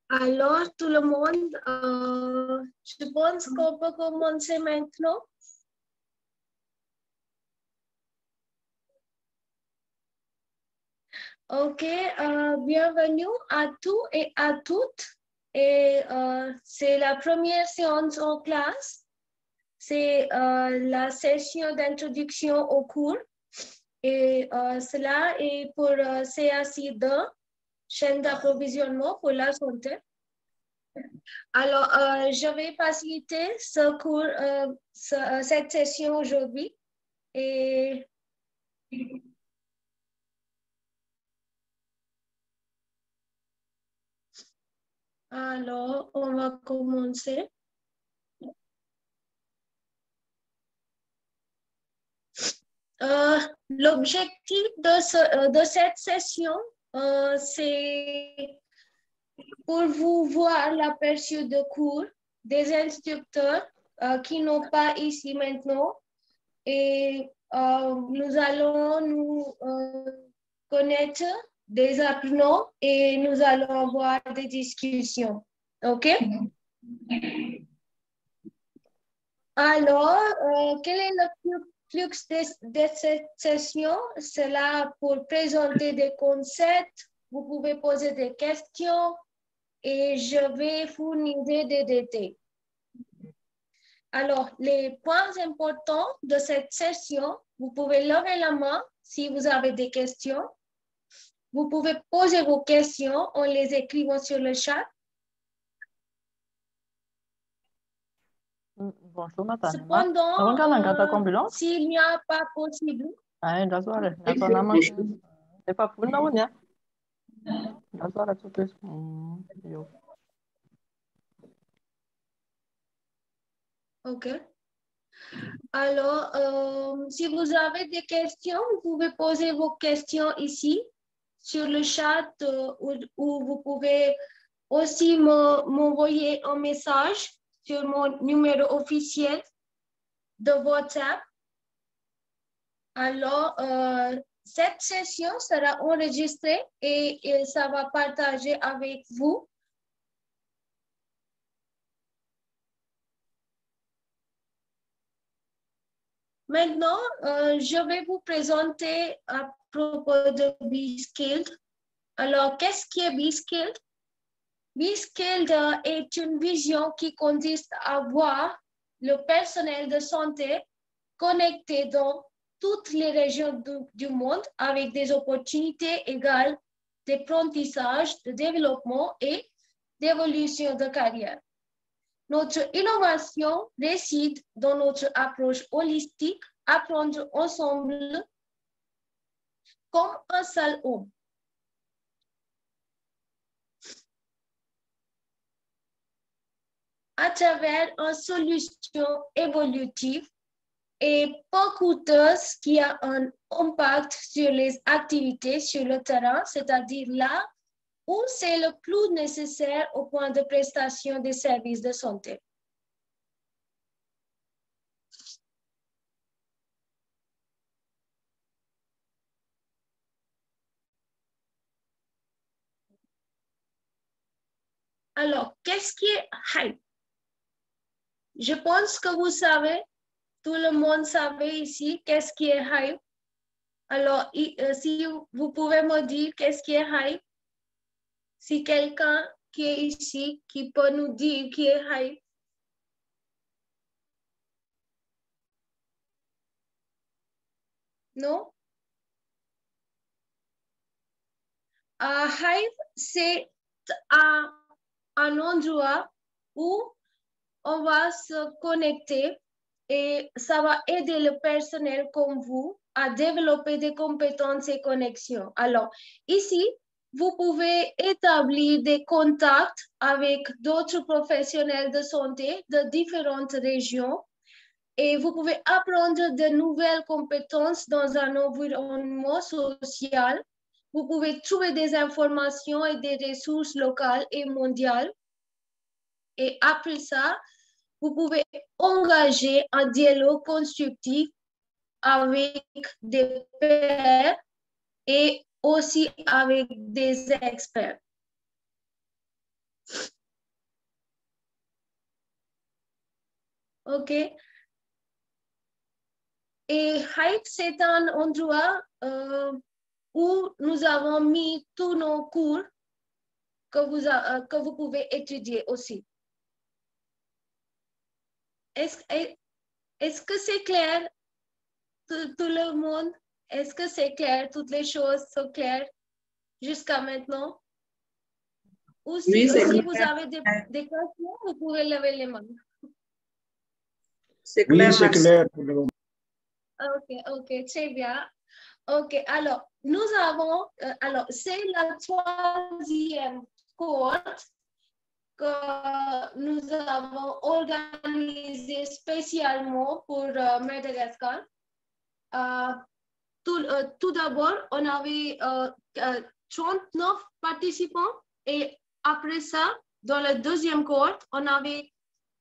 Alors, tout le monde, je pense qu'on peut commencer maintenant. Ok, bienvenue à tous et à toutes. Et c'est la première séance en classe. C'est la session d'introduction au cours. Et cela est pour CAC2, chaîne d'approvisionnement pour la santé. Alors, je vais faciliter ce cours, cette session aujourd'hui. Et alors, on va commencer. L'objectif de cette session, c'est pour vous voir l'aperçu de cours des instructeurs qui n'ont pas ici maintenant. Et nous allons nous connaître des apprenants et nous allons avoir des discussions. OK? Alors, quel est le flux de cette session? C'est là pour présenter des concepts. Vous pouvez poser des questions et je vais fournir des détails. Alors, les points importants de cette session, vous pouvez lever la main si vous avez des questions. Vous pouvez poser vos questions en les écrivant sur le chat. Bonjour, Nathan. Cependant, s'il n'y a pas possible... OK. Alors, si vous avez des questions, vous pouvez poser vos questions ici sur le chat ou vous pouvez aussi m'envoyer un message sur mon numéro officiel de WhatsApp. Alors, cette session sera enregistrée et ça va partager avec vous. Maintenant, je vais vous présenter à propos de B-Skilled. Alors, qu'est-ce qui est B-Skilled? B-Skilled est une vision qui consiste à voir le personnel de santé connecté dans toutes les régions du monde avec des opportunités égales d'apprentissage, de développement et d'évolution de carrière. Notre innovation réside dans notre approche holistique, apprendre ensemble comme un seul homme. À travers une solution évolutive et peu coûteuse qui a un impact sur les activités sur le terrain, c'est-à-dire là où c'est le plus nécessaire au point de prestation des services de santé. Alors, qu'est-ce qui est hype? Je pense que vous savez, tout le monde savait ici qu'est-ce qui est hype. Alors, si vous pouvez me dire qu'est-ce qui est hype? Si quelqu'un qui est ici, qui peut nous dire qui est hype? Non? Hive, c'est un endroit où on va se connecter et ça va aider le personnel comme vous à développer des compétences et connexions. Alors, ici, vous pouvez établir des contacts avec d'autres professionnels de santé de différentes régions et vous pouvez apprendre de nouvelles compétences dans un environnement social. Vous pouvez trouver des informations et des ressources locales et mondiales. Et après ça, vous pouvez engager un dialogue constructif avec des pairs et aussi avec des experts. OK. Et Hype, c'est un endroit où nous avons mis tous nos cours que vous pouvez étudier aussi. Est-ce que c'est clair, tout le monde? Est-ce que c'est clair, toutes les choses sont claires jusqu'à maintenant? Ou Oui, c'est si clair. vous avez des questions, vous pouvez lever les mains. C'est Oui, clair, c'est merci. clair pour le moment. OK, très bien. OK, alors, nous avons, alors, c'est la troisième cohorte que nous avons organisée spécialement pour Madagascar. Tout d'abord, on avait 39 participants et après ça, dans la deuxième cohorte, on avait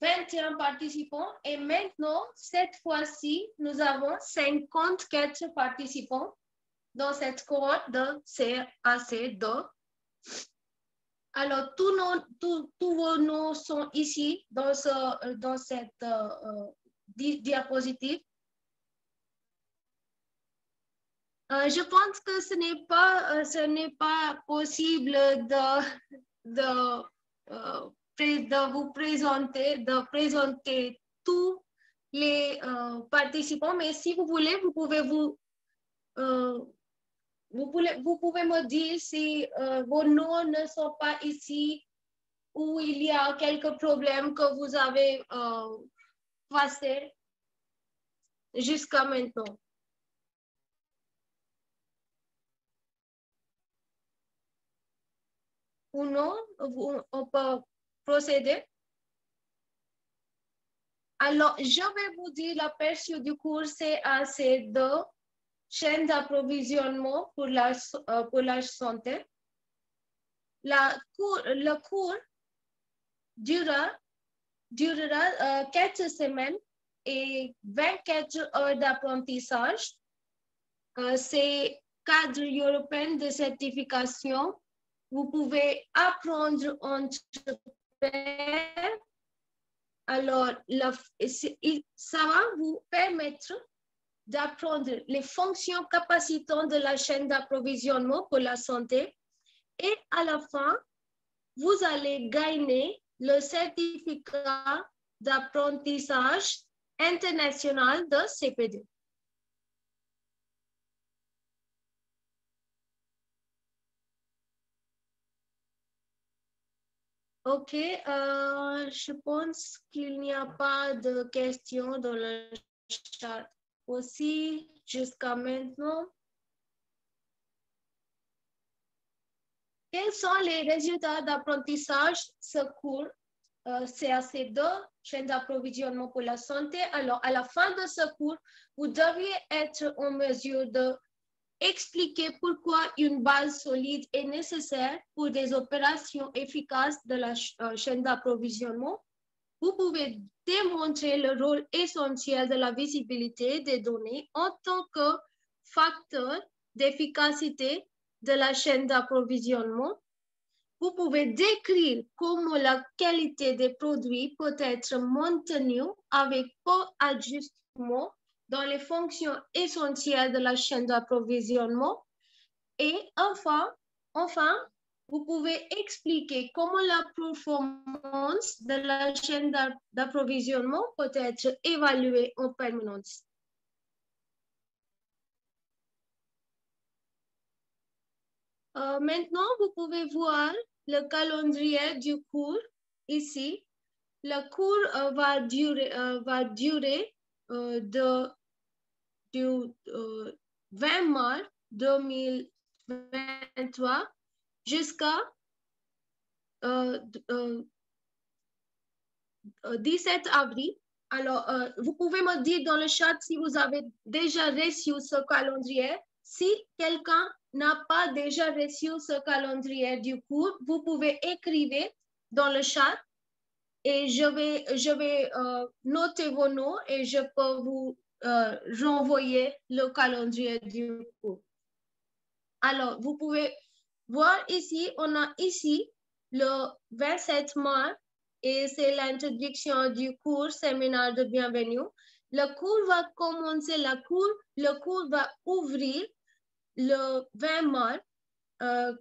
21 participants et maintenant, cette fois-ci, nous avons 54 participants dans cette cohorte de CAC2. Alors, tous vos noms sont ici dans cette diapositive. Je pense que ce n'est pas possible de vous présenter tous les participants, mais si vous voulez, vous pouvez me dire si vos noms ne sont pas ici ou il y a quelques problèmes que vous avez passés jusqu'à maintenant. Ou non, on peut procéder. Alors, je vais vous dire l'aperçu du cours CAC2, chaîne d'approvisionnement pour la santé. Le cours durera 4 semaines et 24 heures d'apprentissage. C'est cadre européen de certification. Vous pouvez apprendre entre pairs. Alors, ça va vous permettre d'apprendre les fonctions capacitantes de la chaîne d'approvisionnement pour la santé. Et à la fin, vous allez gagner le certificat d'apprentissage international de CPD. OK, je pense qu'il n'y a pas de questions dans le chat aussi jusqu'à maintenant. Quels sont les résultats d'apprentissage ce cours CAC2, chaîne d'approvisionnement pour la santé? Alors, à la fin de ce cours, vous devriez être en mesure de expliquer pourquoi une base solide est nécessaire pour des opérations efficaces de la chaîne d'approvisionnement. Vous pouvez démontrer le rôle essentiel de la visibilité des données en tant que facteur d'efficacité de la chaîne d'approvisionnement. Vous pouvez décrire comment la qualité des produits peut être maintenue avec peu d'ajustements dans les fonctions essentielles de la chaîne d'approvisionnement. Et enfin, vous pouvez expliquer comment la performance de la chaîne d'approvisionnement peut être évaluée en permanence. Maintenant, vous pouvez voir le calendrier du cours ici. Le cours va durer du 20 mars 2023 jusqu'à 17 avril. Alors, vous pouvez me dire dans le chat si vous avez déjà reçu ce calendrier. Si quelqu'un n'a pas déjà reçu ce calendrier du cours, vous pouvez écrire dans le chat et je vais noter vos noms et je peux vous renvoyer le calendrier du cours. Alors, vous pouvez voir ici, on a ici le 27 mars et c'est l'introduction du cours séminaire de bienvenue. Le cours va commencer, le cours va ouvrir le 20 mars,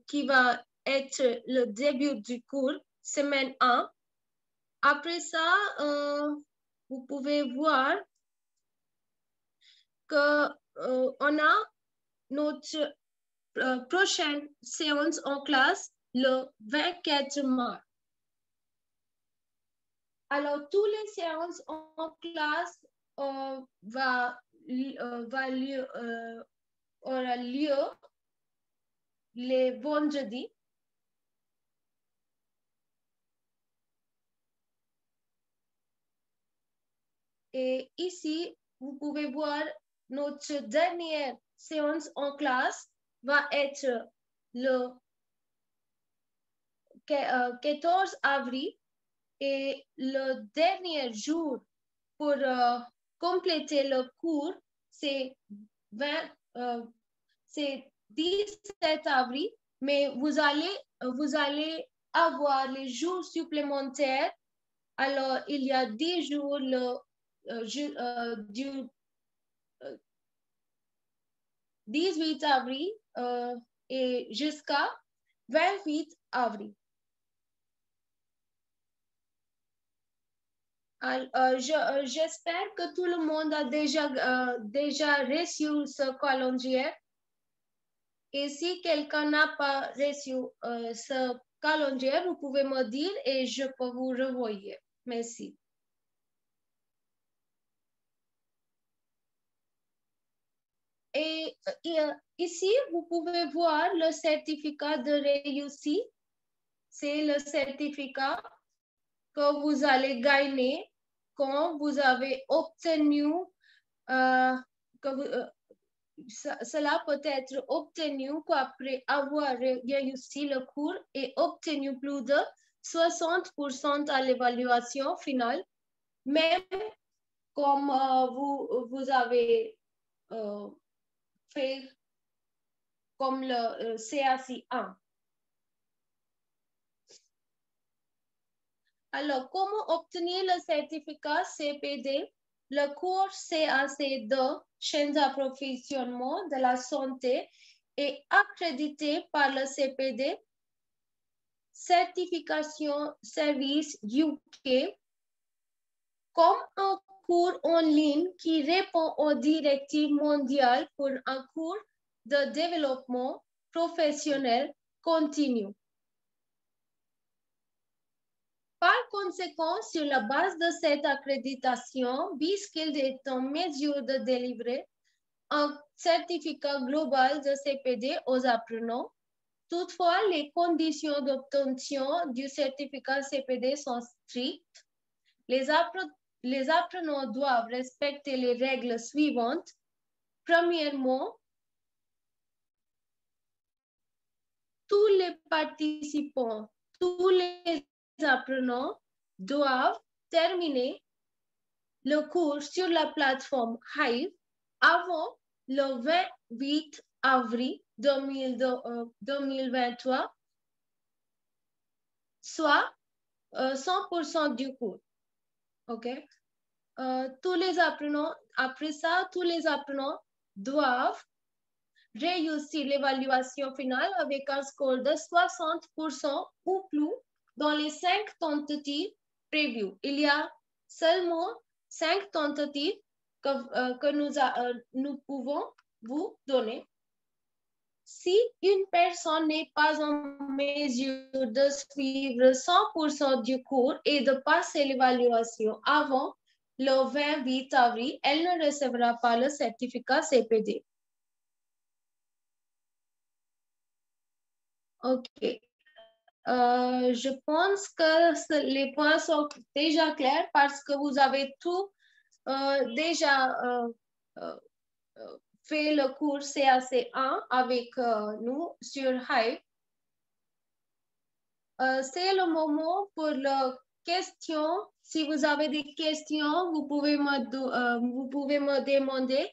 qui va être le début du cours, semaine 1. Après ça, vous pouvez voir que on a notre prochaine séance en classe le 24 mars. Alors, toutes les séances en classe aura lieu les vendredis. Et ici, vous pouvez voir notre dernière séance en classe va être le 14 avril et le dernier jour pour compléter le cours, c'est 17 avril, mais vous allez avoir les jours supplémentaires. Alors, il y a 10 jours du 18 avril et jusqu'à 28 avril. J'espère que tout le monde a déjà reçu ce calendrier. Et si quelqu'un n'a pas reçu ce calendrier, vous pouvez me dire et je peux vous renvoyer. Merci. Et ici, vous pouvez voir le certificat de réussite. C'est le certificat que vous allez gagner quand vous avez obtenu, cela peut être obtenu qu'après avoir réussi le cours et obtenu plus de 60% à l'évaluation finale, même comme vous avez fait comme le CAC 1. Alors, comment obtenir le certificat CPD? Le cours CAC2, Chaînes d'approvisionnement de la santé, est accrédité par le CPD, Certification Service UK, comme un cours en ligne qui répond aux directives mondiales pour un cours de développement professionnel continu. Par conséquent, sur la base de cette accréditation, B-Skilled est en mesure de délivrer un certificat global de CPD aux apprenants. Toutefois, les conditions d'obtention du certificat CPD sont strictes. Les apprenants doivent respecter les règles suivantes. Premièrement, tous les participants, tous les apprenants doivent terminer le cours sur la plateforme Hive avant le 28 avril 2023, soit 100% du cours. OK? Tous les apprenants, après ça, tous les apprenants doivent réussir l'évaluation finale avec un score de 60% ou plus dans les 5 tentatives prévues. Il y a seulement 5 tentatives que nous pouvons vous donner. Si une personne n'est pas en mesure de suivre 100% du cours et de passer l'évaluation avant le 28 avril, elle ne recevra pas le certificat CPD. OK. Je pense que les points sont déjà clairs parce que vous avez tout déjà fait le cours CAC1 avec nous sur Hive. C'est le moment pour les questions. Si vous avez des questions, vous pouvez me demander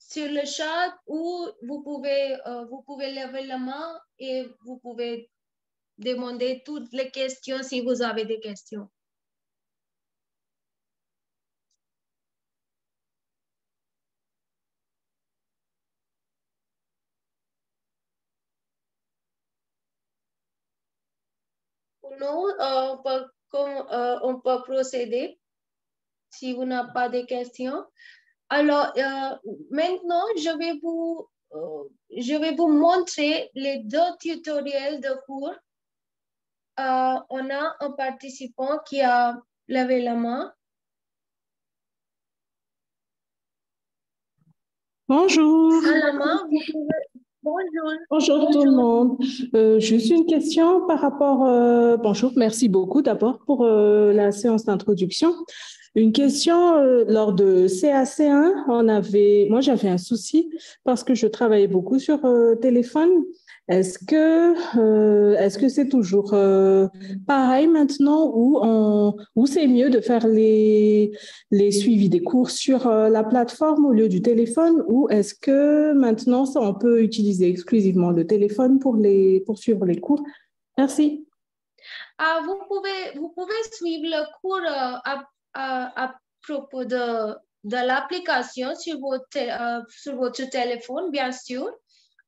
sur le chat ou vous pouvez lever la main et vous pouvez demander toutes les questions si vous avez des questions. Non, on peut procéder si vous n'avez pas de questions. Alors, maintenant, je vais vous montrer les deux tutoriels de cours. On a un participant qui a levé la main. Bonjour. Salama, vous pouvez... Bonjour. Bonjour tout le monde. Juste une question par rapport... bonjour, merci beaucoup d'abord pour la séance d'introduction. Une question, lors de CAC1, moi j'avais un souci parce que je travaillais beaucoup sur téléphone. Est-ce que c'est toujours pareil maintenant ou c'est mieux de faire les suivis des cours sur la plateforme au lieu du téléphone, ou est-ce que maintenant on peut utiliser exclusivement le téléphone pour suivre les cours? Merci. Vous pouvez suivre le cours à propos de l'application sur votre téléphone, bien sûr.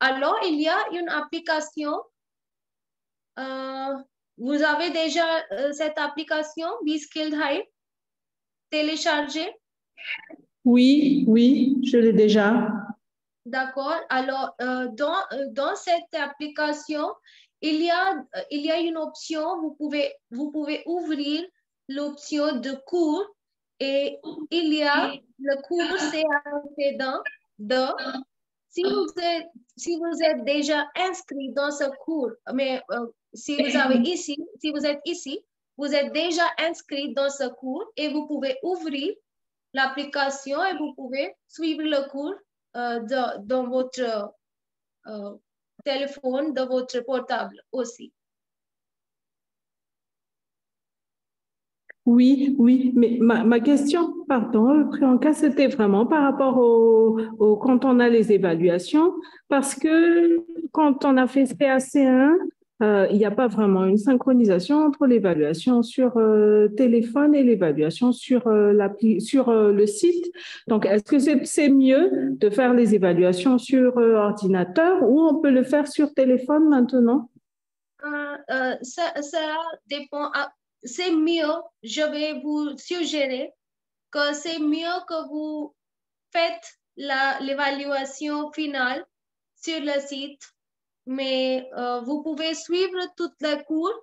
Alors, il y a une application. Vous avez déjà cette application, BeSkilled Hive, téléchargée? Oui, je l'ai déjà. D'accord. Alors, dans cette application, il y a une option, vous pouvez ouvrir l'option de cours et il y a le cours, c'est antecédent de, si vous êtes déjà inscrit dans ce cours, mais si vous êtes ici, vous êtes déjà inscrit dans ce cours et vous pouvez ouvrir l'application et vous pouvez suivre le cours dans votre téléphone, de votre portable aussi. Oui, mais ma question, pardon, Priyanka, c'était vraiment par rapport quand on a les évaluations, parce que quand on a fait CAC1, il n'y a pas vraiment une synchronisation entre l'évaluation sur téléphone et l'évaluation sur le site. Donc, est-ce que c'est mieux de faire les évaluations sur ordinateur ou on peut le faire sur téléphone maintenant? Ça dépend. C'est mieux, je vais vous suggérer que c'est mieux que vous faites l'évaluation finale sur le site, mais vous pouvez suivre toutes les cours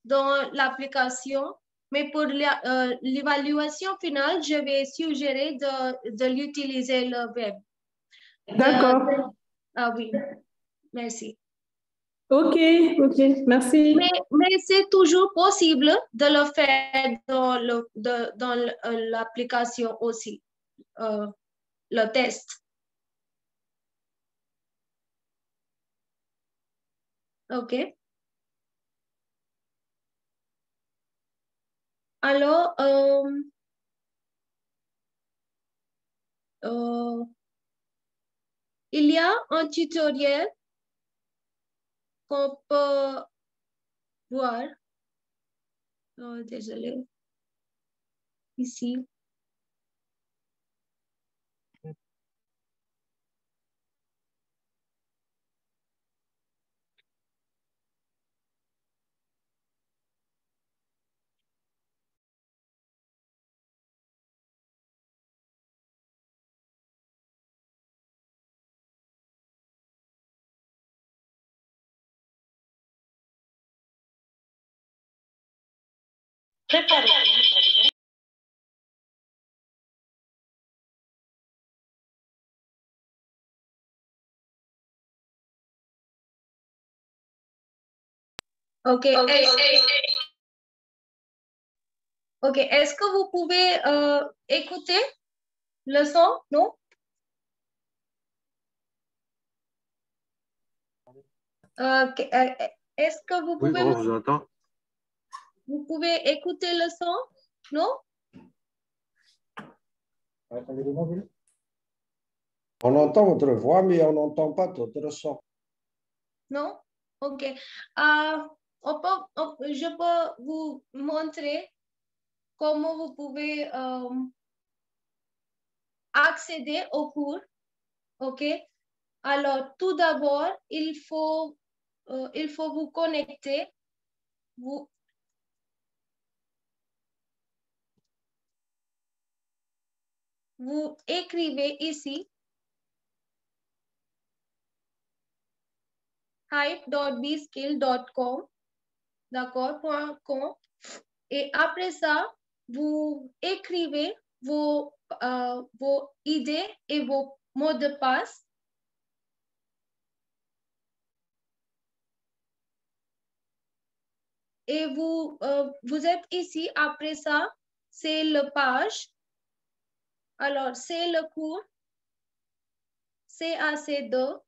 dans l'application. Mais pour l'évaluation finale, je vais suggérer de l'utiliser le web. D'accord. Ah oui, merci. Ok, merci. Mais c'est toujours possible de le faire dans l'application aussi, le test. OK. Alors, il y a un tutoriel qu'on peut voir. Désolé. Ici. Préparez-vous. OK. OK. Est-ce que vous pouvez écouter le son? Non? Est-ce que vous pouvez... Oui, on vous entend. Vous pouvez écouter le son? Non? On entend votre voix, mais on n'entend pas votre son. Non? OK. je peux vous montrer comment vous pouvez accéder au cours. OK? Alors, tout d'abord, il faut vous connecter. Vous écrivez ici hype.bskill.com, d'accord, .com. Et après ça, vous écrivez vos idées et vos mots de passe. Et vous êtes ici. Après ça, c'est le page. Alors, c'est le cours CAC2.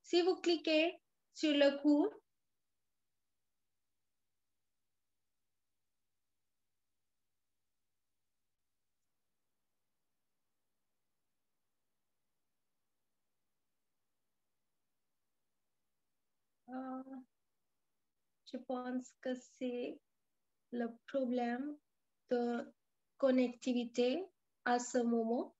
Si vous cliquez sur le cours, je pense que c'est le problème de connectivité à ce moment.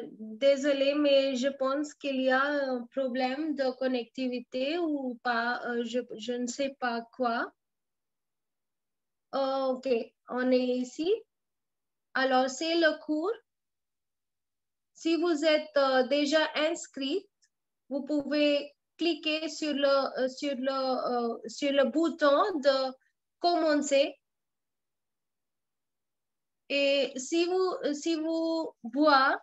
Désolée, mais je pense qu'il y a un problème de connectivité ou pas. Je ne sais pas quoi. OK, on est ici. Alors, c'est le cours. Si vous êtes déjà inscrit, vous pouvez cliquer sur le bouton de commencer. Et si vous voyez,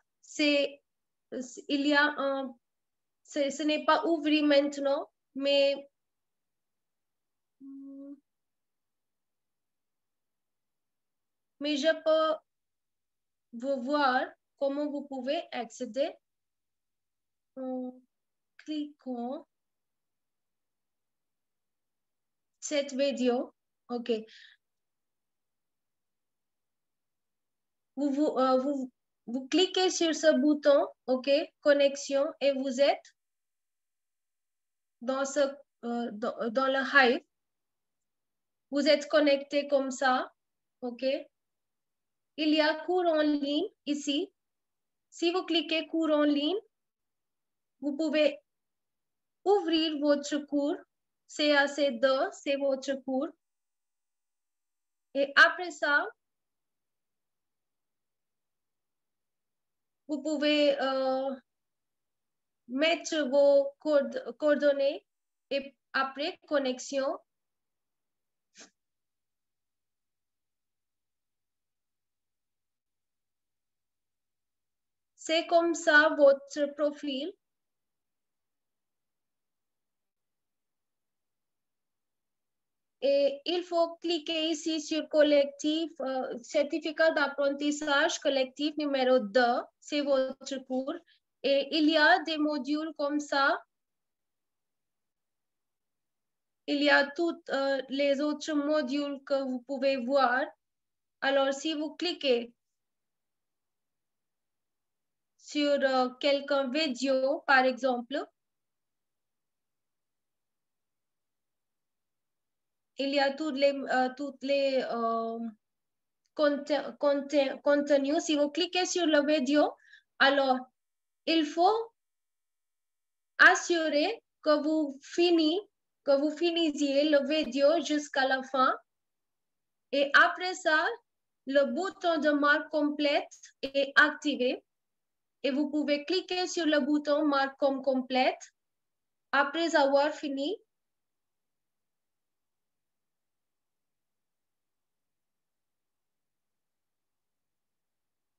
il y a ce n'est pas ouvert maintenant, mais je peux vous voir comment vous pouvez accéder en cliquant cette vidéo. OK. Vous cliquez sur ce bouton, OK, connexion, et vous êtes dans le Hive. Vous êtes connecté comme ça, OK. Il y a cours en ligne ici. Si vous cliquez cours en ligne, vous pouvez ouvrir votre cours. CAC2, c'est votre cours. Et après ça, vous pouvez mettre vos coordonnées et après connexion. C'est comme ça votre profil. Et il faut cliquer ici sur collectif, certificat d'apprentissage collectif numéro 2, c'est votre cours. Et il y a des modules comme ça. Il y a tous les autres modules que vous pouvez voir. Alors, si vous cliquez sur quelques vidéos, par exemple, il y a toutes les contenus. Si vous cliquez sur la vidéo, alors, il faut assurer que vous finisiez la vidéo jusqu'à la fin. Et après ça, le bouton de marque complète est activé et vous pouvez cliquer sur le bouton marque comme complète après avoir fini.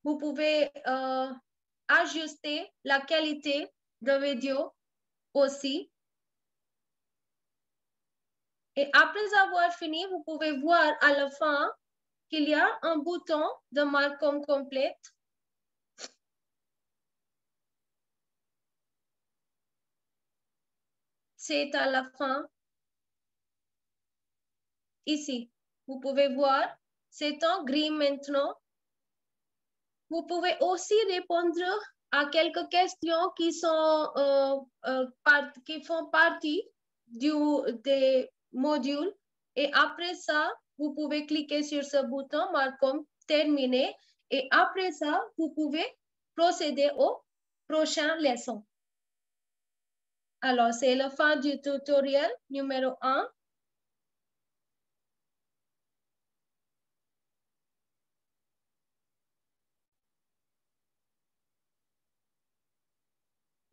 Vous pouvez ajuster la qualité de vidéo aussi. Et après avoir fini, vous pouvez voir à la fin qu'il y a un bouton de marque comme complète. C'est à la fin. Ici, vous pouvez voir, c'est en gris maintenant. Vous pouvez aussi répondre à quelques questions qui font partie des modules. Et après ça, vous pouvez cliquer sur ce bouton marque comme terminé. Et après ça, vous pouvez procéder au prochain leçon. Alors, c'est la fin du tutoriel numéro 1.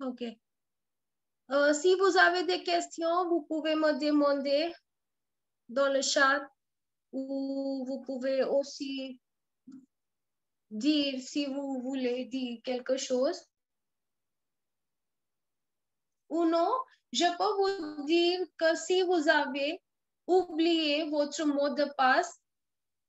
OK. Si vous avez des questions, vous pouvez me demander dans le chat ou vous pouvez aussi dire si vous voulez dire quelque chose. Ou non, je peux vous dire que si vous avez oublié votre mot de passe,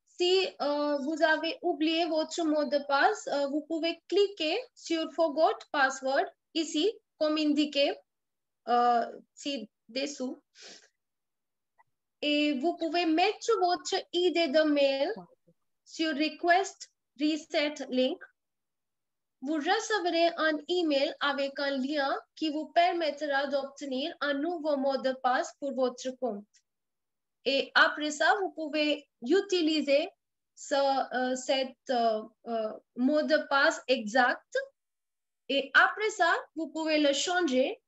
si vous avez oublié votre mot de passe, vous pouvez cliquer sur Forgot Password ici, comme indiqué ci-dessous. Et vous pouvez mettre votre ID de mail sur Request Reset Link. Vous recevrez un email avec un lien qui vous permettra d'obtenir un nouveau mot de passe pour votre compte. Et après ça, vous pouvez utiliser cet mot de passe exact. Et après ça, vous pouvez le changer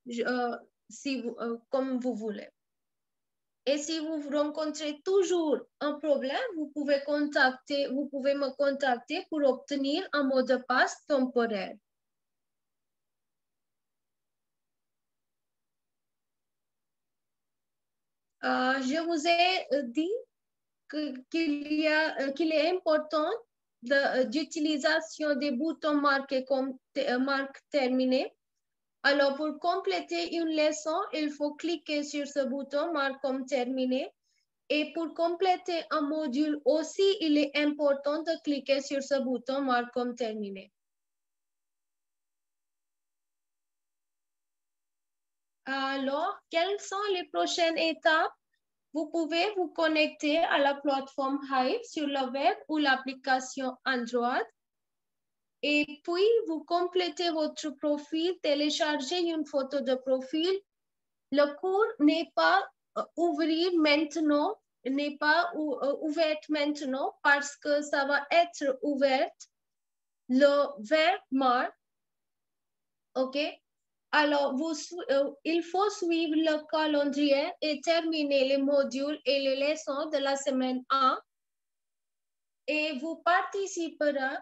comme vous voulez. Et si vous rencontrez toujours un problème, vous pouvez me contacter pour obtenir un mot de passe temporaire. Je vous ai dit qu'il est important d'utilisation des boutons marqués comme marque terminée. Alors, pour compléter une leçon, il faut cliquer sur ce bouton marque comme terminé. Et pour compléter un module aussi, il est important de cliquer sur ce bouton marque comme terminé. Alors, quelles sont les prochaines étapes? Vous pouvez vous connecter à la plateforme Hive sur le web ou l'application Android. Et puis, vous complétez votre profil, téléchargez une photo de profil. Le cours n'est pas ouvert maintenant parce que ça va être ouvert le 20 mars. OK? Alors, il faut suivre le calendrier et terminer les modules et les leçons de la semaine 1. Et vous participerez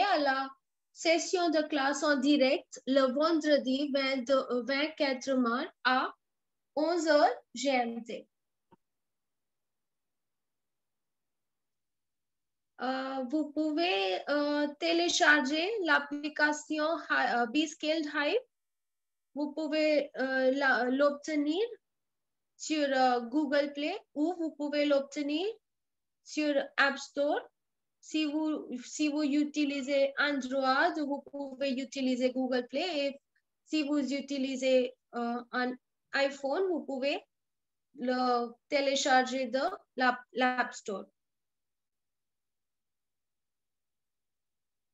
à la session de classe en direct le vendredi 24 mars à 11h GMT. Vous pouvez télécharger l'application B-Skilled Hive. Vous pouvez l'obtenir sur Google Play ou vous pouvez l'obtenir sur App Store. Si vous utilisez Android, vous pouvez utiliser Google Play. Et si vous utilisez un iPhone, vous pouvez le télécharger de l'App Store.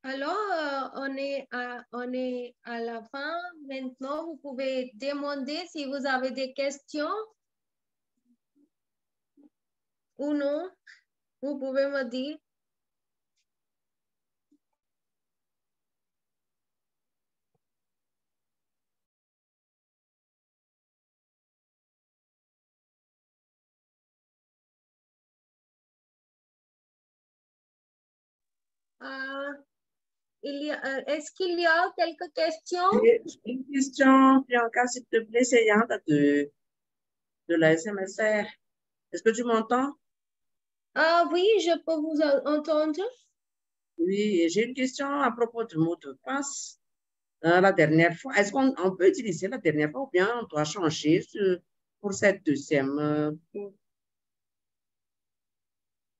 Alors, on est à la fin. Maintenant, vous pouvez demander si vous avez des questions ou non. Vous pouvez me dire. Est-ce qu'il y a quelques questions? Une question, Bianca, s'il te plaît, c'est Yanda de la SMSR. Est-ce que tu m'entends? Oui, je peux vous entendre. Oui, j'ai une question à propos du mot de passe. La dernière fois, est-ce qu'on peut utiliser la dernière fois ou bien on doit changer pour cette deuxième?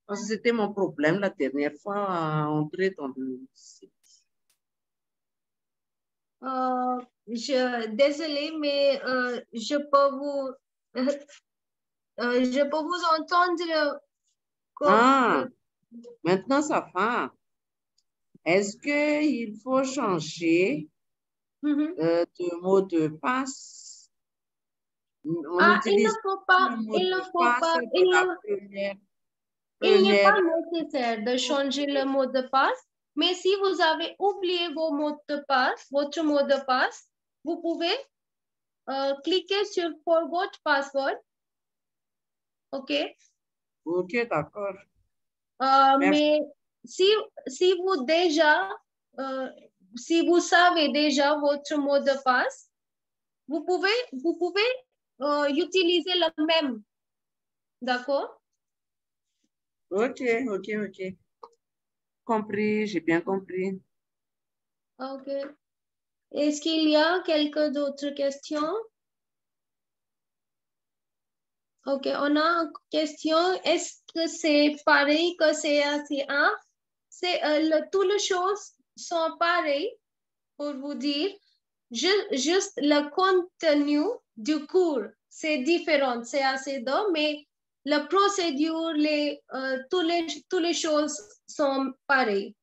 Parce que c'était mon problème la dernière fois à entrer dans le site. Désolée, mais je peux vous entendre. Maintenant ça va. Est-ce qu'il faut changer de mot de passe? On utilise le mot de passe de la première. Il n'est pas nécessaire de changer le mot de passe, mais si vous avez oublié vos mots de passe, votre mot de passe, vous pouvez cliquer sur Forgot Password. OK? OK, d'accord. Mais si vous si vous savez déjà votre mot de passe, vous pouvez utiliser le même. D'accord? OK. Compris, j'ai bien compris. OK. Est-ce qu'il y a quelques autres questions? OK, on a une question. Est-ce que c'est pareil que CA1? Toutes les choses sont pareilles, pour vous dire. Juste le contenu du cours, c'est différent, c'est CA2, mais la procédure, toutes les choses sont pareilles.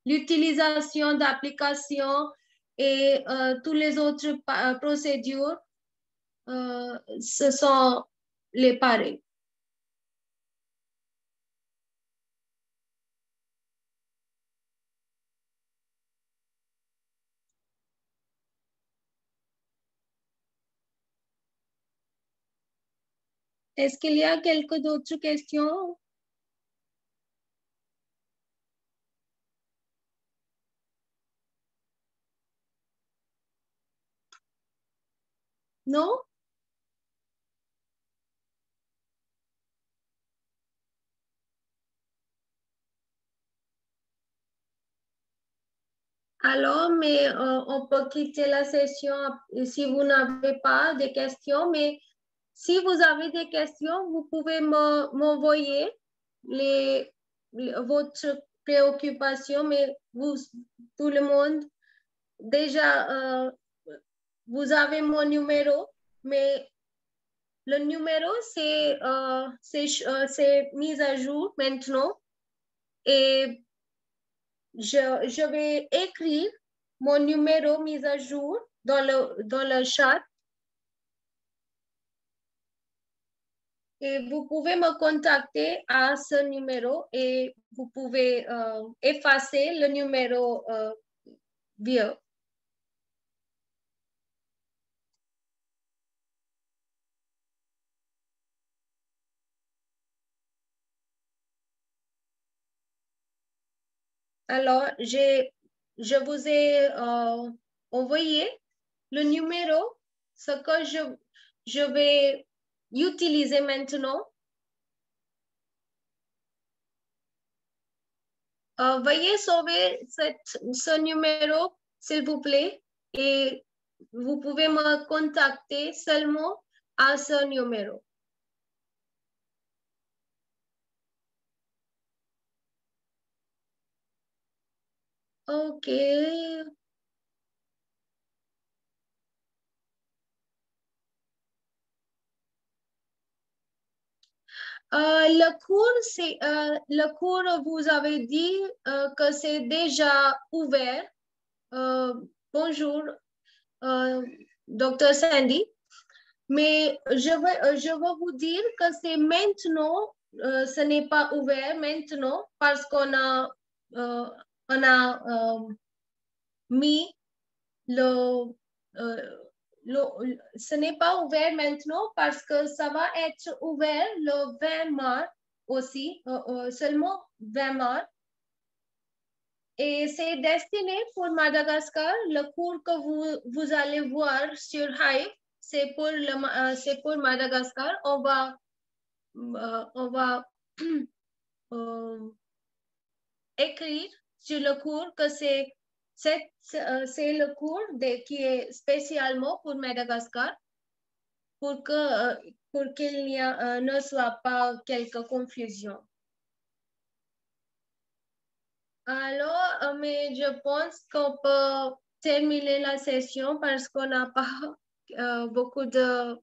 L'utilisation d'applications et toutes les autres procédures, ce sont les pareils. Est-ce qu'il y a quelques autres questions? Non? Alors, mais on peut quitter la session si vous n'avez pas de questions, mais si vous avez des questions, vous pouvez m'envoyer votre préoccupation, mais tout le monde, déjà, vous avez mon numéro, mais le numéro, c'est mis à jour maintenant et je vais écrire mon numéro mis à jour dans le chat. Et vous pouvez me contacter à ce numéro et vous pouvez effacer le numéro vieux. Alors, je vous ai envoyé le numéro, ce que je vais utiliser maintenant. Veuillez sauver ce numéro, s'il vous plaît, et vous pouvez me contacter seulement à ce numéro. OK. Le cours, vous avez dit que c'est déjà ouvert. Bonjour, Dr. Sandy. Mais je veux vous dire que c'est maintenant, ce n'est pas ouvert maintenant parce qu'on a mis ce n'est pas ouvert maintenant parce que ça va être ouvert le 20 mars aussi, seulement 20 mars. Et c'est destiné pour Madagascar. Le cours que vous allez voir sur Hive, c'est pour Madagascar. On va écrire sur le cours que c'est le cours qui est spécialement pour Madagascar pour qu'il ne soit pas quelque confusion. Alors, mais je pense qu'on peut terminer la session parce qu'on n'a pas beaucoup de